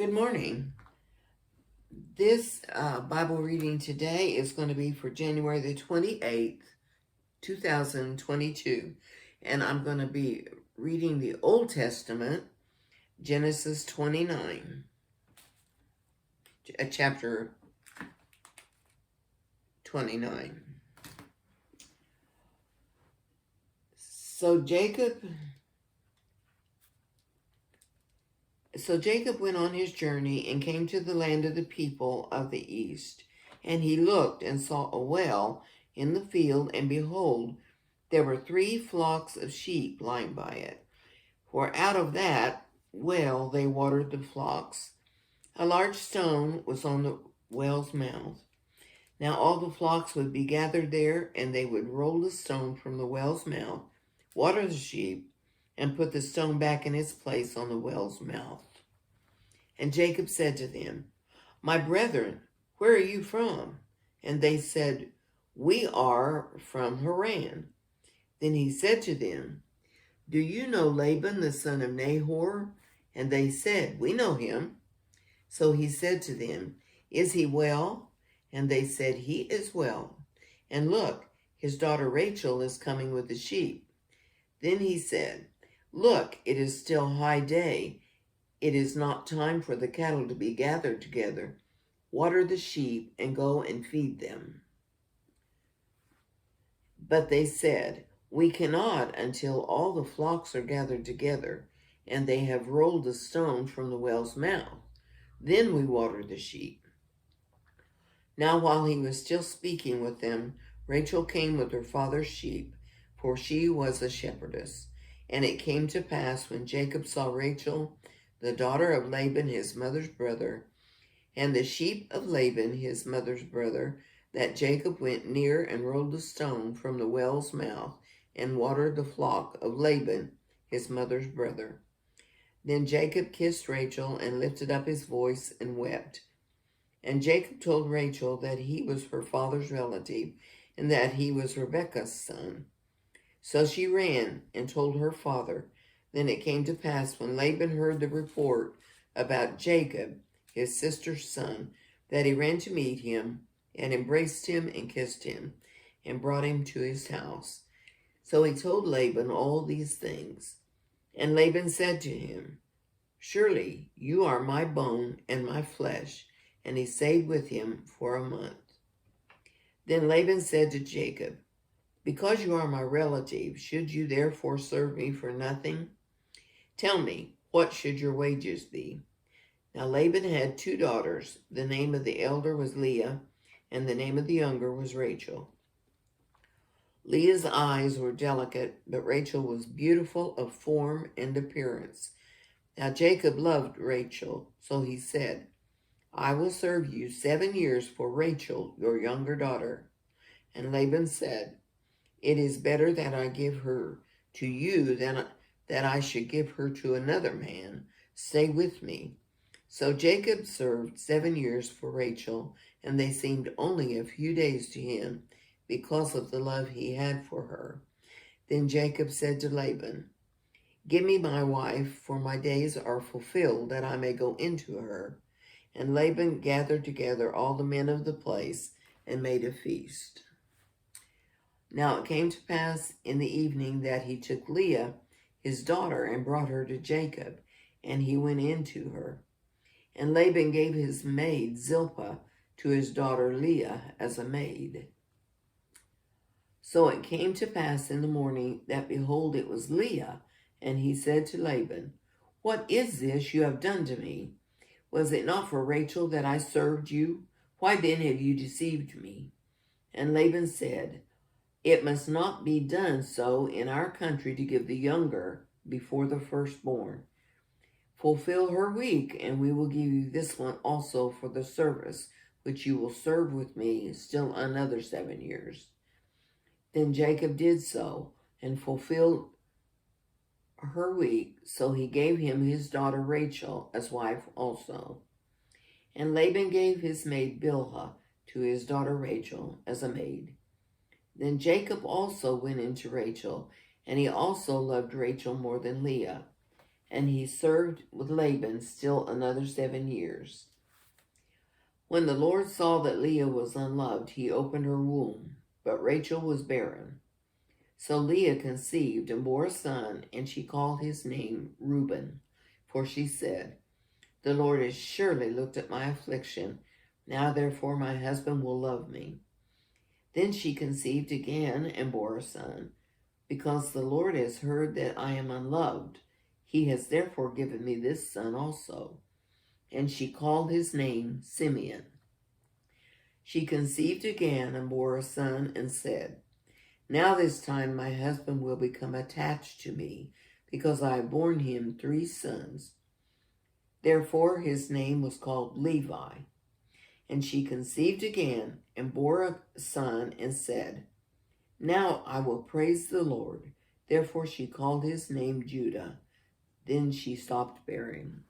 Good morning. This Bible reading today is going to be for January the 28th, 2022. And I'm going to be reading the Old Testament, Genesis 29, chapter 29. So Jacob went on his journey and came to the land of the people of the east. And he looked and saw a well in the field, and behold, there were 3 flocks of sheep lying by it. For out of that well they watered the flocks. A large stone was on the well's mouth. Now all the flocks would be gathered there, and they would roll the stone from the well's mouth, water the sheep, and put the stone back in its place on the well's mouth. And Jacob said to them, My brethren, where are you from? And they said, We are from Haran. Then he said to them, Do you know Laban the son of Nahor? And they said, We know him. So he said to them, Is he well? And they said, He is well. And look, his daughter Rachel is coming with the sheep. Then he said, Look, it is still high day. It is not time for the cattle to be gathered together. Water the sheep and go and feed them. But they said, We cannot until all the flocks are gathered together, and they have rolled the stone from the well's mouth. Then we water the sheep. Now while he was still speaking with them, Rachel came with her father's sheep, for she was a shepherdess. And it came to pass when Jacob saw Rachel, the daughter of Laban his mother's brother, and the sheep of Laban his mother's brother, that Jacob went near and rolled the stone from the well's mouth and watered the flock of Laban his mother's brother. Then Jacob kissed Rachel and lifted up his voice and wept. And Jacob told Rachel that he was her father's relative and that he was Rebekah's son. So she ran and told her father. Then it came to pass when Laban heard the report about Jacob, his sister's son, that he ran to meet him and embraced him and kissed him and brought him to his house. So he told Laban all these things. And Laban said to him, Surely you are my bone and my flesh. And he stayed with him for a month. Then Laban said to Jacob, Because you are my relative, should you therefore serve me for nothing? Tell me, what should your wages be? Now Laban had 2 daughters. The name of the elder was Leah, and the name of the younger was Rachel. Leah's eyes were delicate, but Rachel was beautiful of form and appearance. Now Jacob loved Rachel, so he said, I will serve you 7 years for Rachel, your younger daughter. And Laban said, It is better that I give her to you than that I should give her to another man. Stay with me. So Jacob served 7 years for Rachel, and they seemed only a few days to him because of the love he had for her. Then Jacob said to Laban, Give me my wife, for my days are fulfilled, that I may go into her. And Laban gathered together all the men of the place and made a feast. Now it came to pass in the evening that he took Leah, his daughter, and brought her to Jacob, and he went in to her. And Laban gave his maid Zilpah to his daughter Leah as a maid. So it came to pass in the morning that, behold, it was Leah, and he said to Laban, What is this you have done to me? Was it not for Rachel that I served you? Why then have you deceived me? And Laban said, It must not be done so in our country to give the younger before the firstborn. Fulfill her week, and we will give you this one also for the service which you will serve with me still another 7 years. Then Jacob did so, and fulfilled her week, so he gave him his daughter Rachel as wife also. And Laban gave his maid Bilhah to his daughter Rachel as a maid. Then Jacob also went into Rachel, and he also loved Rachel more than Leah. and he served with Laban still another 7 years. When the Lord saw that Leah was unloved, he opened her womb, but Rachel was barren. So Leah conceived and bore a son, and she called his name Reuben, for she said, "The Lord has surely looked at my affliction. Now therefore my husband will love me." Then she conceived again and bore a son. "Because the Lord has heard that I am unloved, he has therefore given me this son also." And she called his name Simeon. She conceived again and bore a son and said, "Now this time my husband will become attached to me, because I have borne him 3 sons." Therefore his name was called Levi. And she conceived again and bore a son and said, "Now I will praise the Lord." Therefore she called his name Judah. Then she stopped bearing.